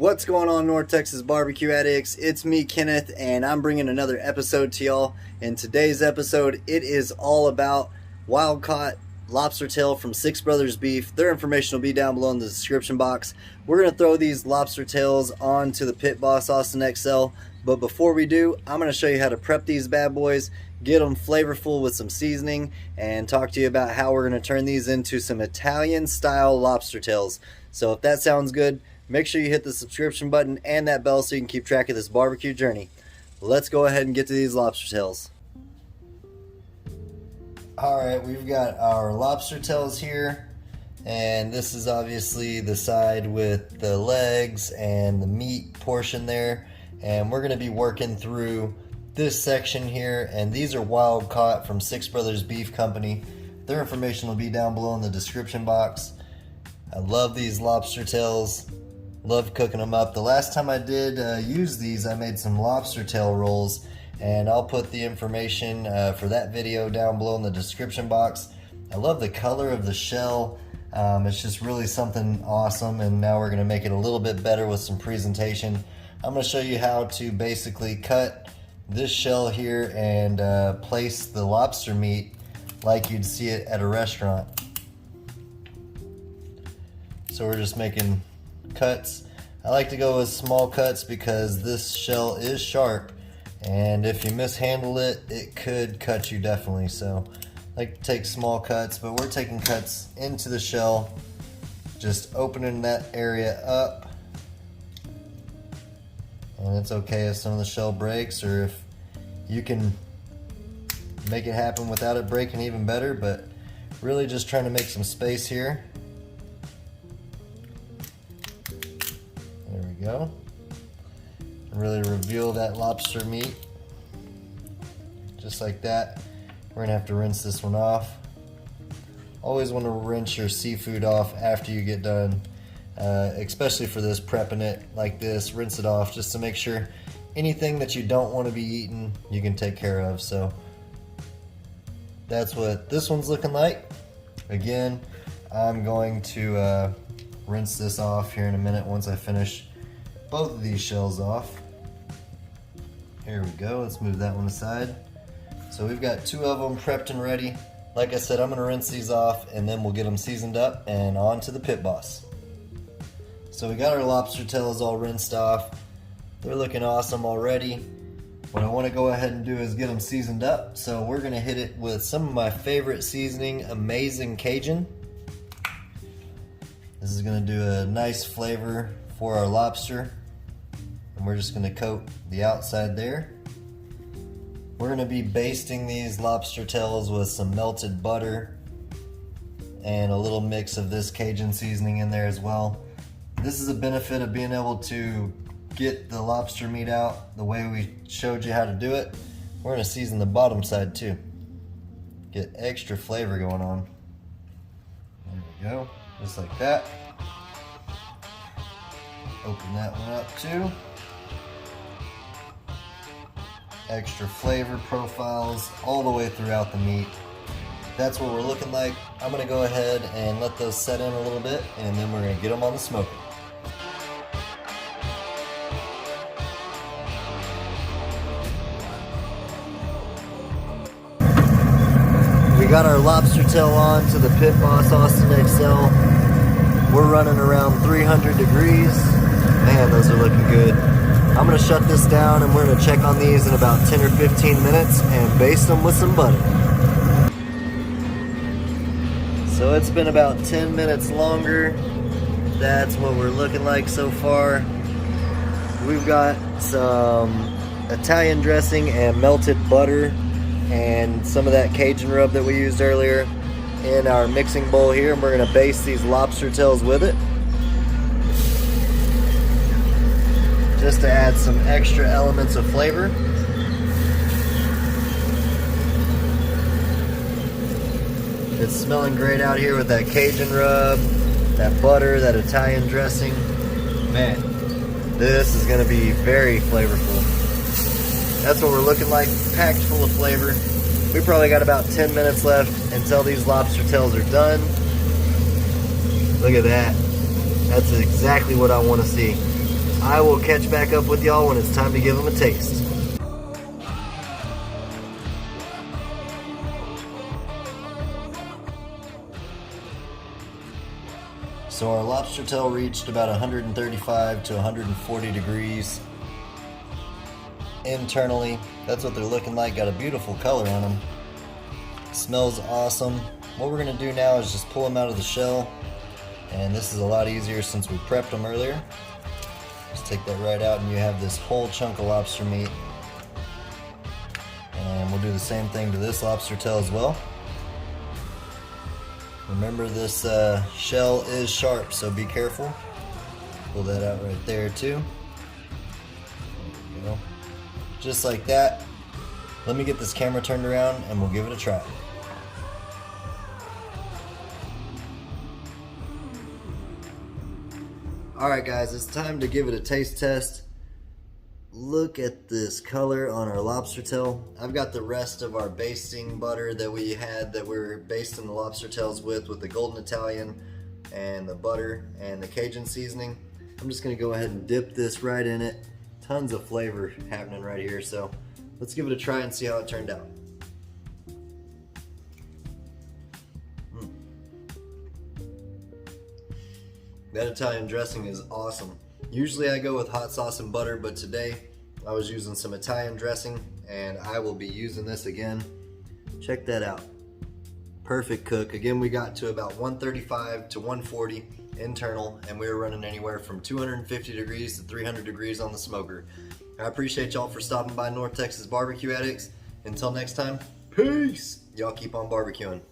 What's going on, North Texas barbecue addicts? It's me, Kenneth, and I'm bringing another episode to y'all. In today's episode, it is all about wild-caught lobster tail from Six Brothers Beef. Their information will be down below in the description box. We're going to throw these lobster tails onto the Pit Boss Austin XL, but before we do, I'm going to show you how to prep these bad boys, get them flavorful with some seasoning, and talk to you about how we're going to turn these into some Italian-style lobster tails. So if that sounds good, make sure you hit the subscription button and that bell so you can keep track of this barbecue journey. Let's go ahead and get to these lobster tails. Alright, we've got our lobster tails here, and this is obviously the side with the legs and the meat portion there, and we're going to be working through this section here, and these are wild caught from Six Brothers Beef Company. Their information will be down below in the description box. I love these lobster tails. Love cooking them up. The last time I did use these, I made some lobster tail rolls, and I'll put the information for that video down below in the description box. I love the color of the shell. It's just really something awesome, and now we're going to make it a little bit better with some presentation. I'm going to show you how to basically cut this shell here and place the lobster meat like you'd see it at a restaurant. So we're just making cuts. I like to go with small cuts because this shell is sharp, and if you mishandle it, it could cut you definitely. So I like to take small cuts, but we're taking cuts into the shell, just opening that area up. And it's okay if some of the shell breaks, or if you can make it happen without it breaking, even better, but really just trying to make some space here. There we go. Really reveal that lobster meat. Just like that. We're gonna have to rinse this one off. Always want to rinse your seafood off after you get done, especially for this, prepping it like this. Rinse it off just to make sure anything that you don't want to be eaten, you can take care of. So that's what this one's looking like. Again, I'm going to rinse this off here in a minute once I finish both of these shells off. Here we go. Let's move that one aside. So we've got two of them prepped and ready. Like I said, I'm going to rinse these off, and then we'll get them seasoned up and on to the Pit Boss. So we got our lobster tails all rinsed off. They're looking awesome already. What I want to go ahead and do is get them seasoned up. So we're going to hit it with some of my favorite seasoning, Amazing Cajun. This is going to do a nice flavor for our lobster. And we're just going to coat the outside there. We're going to be basting these lobster tails with some melted butter and a little mix of this Cajun seasoning in there as well. This is a benefit of being able to get the lobster meat out the way we showed you how to do it. We're going to season the bottom side too. Get extra flavor going on. There we go, just like that. Open that one up too. Extra flavor profiles all the way throughout the meat. That's what we're looking like. I'm going to go ahead and let those set in a little bit, and then we're going to get them on the smoker. We got our lobster tail on to the Pit Boss Austin XL. We're running around 300 degrees. Man, those are looking good. I'm going to shut this down, and we're going to check on these in about 10 or 15 minutes and baste them with some butter. So it's been about 10 minutes longer. That's what we're looking like so far. We've got some Italian dressing and melted butter and some of that Cajun rub that we used earlier in our mixing bowl here, and we're going to baste these lobster tails with it, just to add some extra elements of flavor. It's smelling great out here with that Cajun rub, that butter, that Italian dressing. Man, this is going to be very flavorful. That's what we're looking like, packed full of flavor. We probably got about 10 minutes left until these lobster tails are done. Look at that. That's exactly what I want to see. I will catch back up with y'all when it's time to give them a taste. So our lobster tail reached about 135 to 140 degrees internally. That's what they're looking like. Got a beautiful color on them. Smells awesome. What we're gonna do now is just pull them out of the shell, and this is a lot easier since we prepped them earlier. Just take that right out and you have this whole chunk of lobster meat. And we'll do the same thing to this lobster tail as well. Remember, this shell is sharp, so be careful. Pull that out right there too. There you go. Just like that. Let me get this camera turned around and we'll give it a try. Alright guys, it's time to give it a taste test. Look at this color on our lobster tail. I've got the rest of our basting butter that we had that we were basting the lobster tails with the golden Italian and the butter and the Cajun seasoning. I'm just going to go ahead and dip this right in it. Tons of flavor happening right here, so let's give it a try and see how it turned out. That Italian dressing is awesome. Usually I go with hot sauce and butter, but today I was using some Italian dressing and I will be using this again. Check that out. Perfect cook. Again, we got to about 135 to 140 internal, and we were running anywhere from 250 degrees to 300 degrees on the smoker. I appreciate y'all for stopping by North Texas Barbecue Addicts. Until next time, peace! Y'all keep on barbecuing.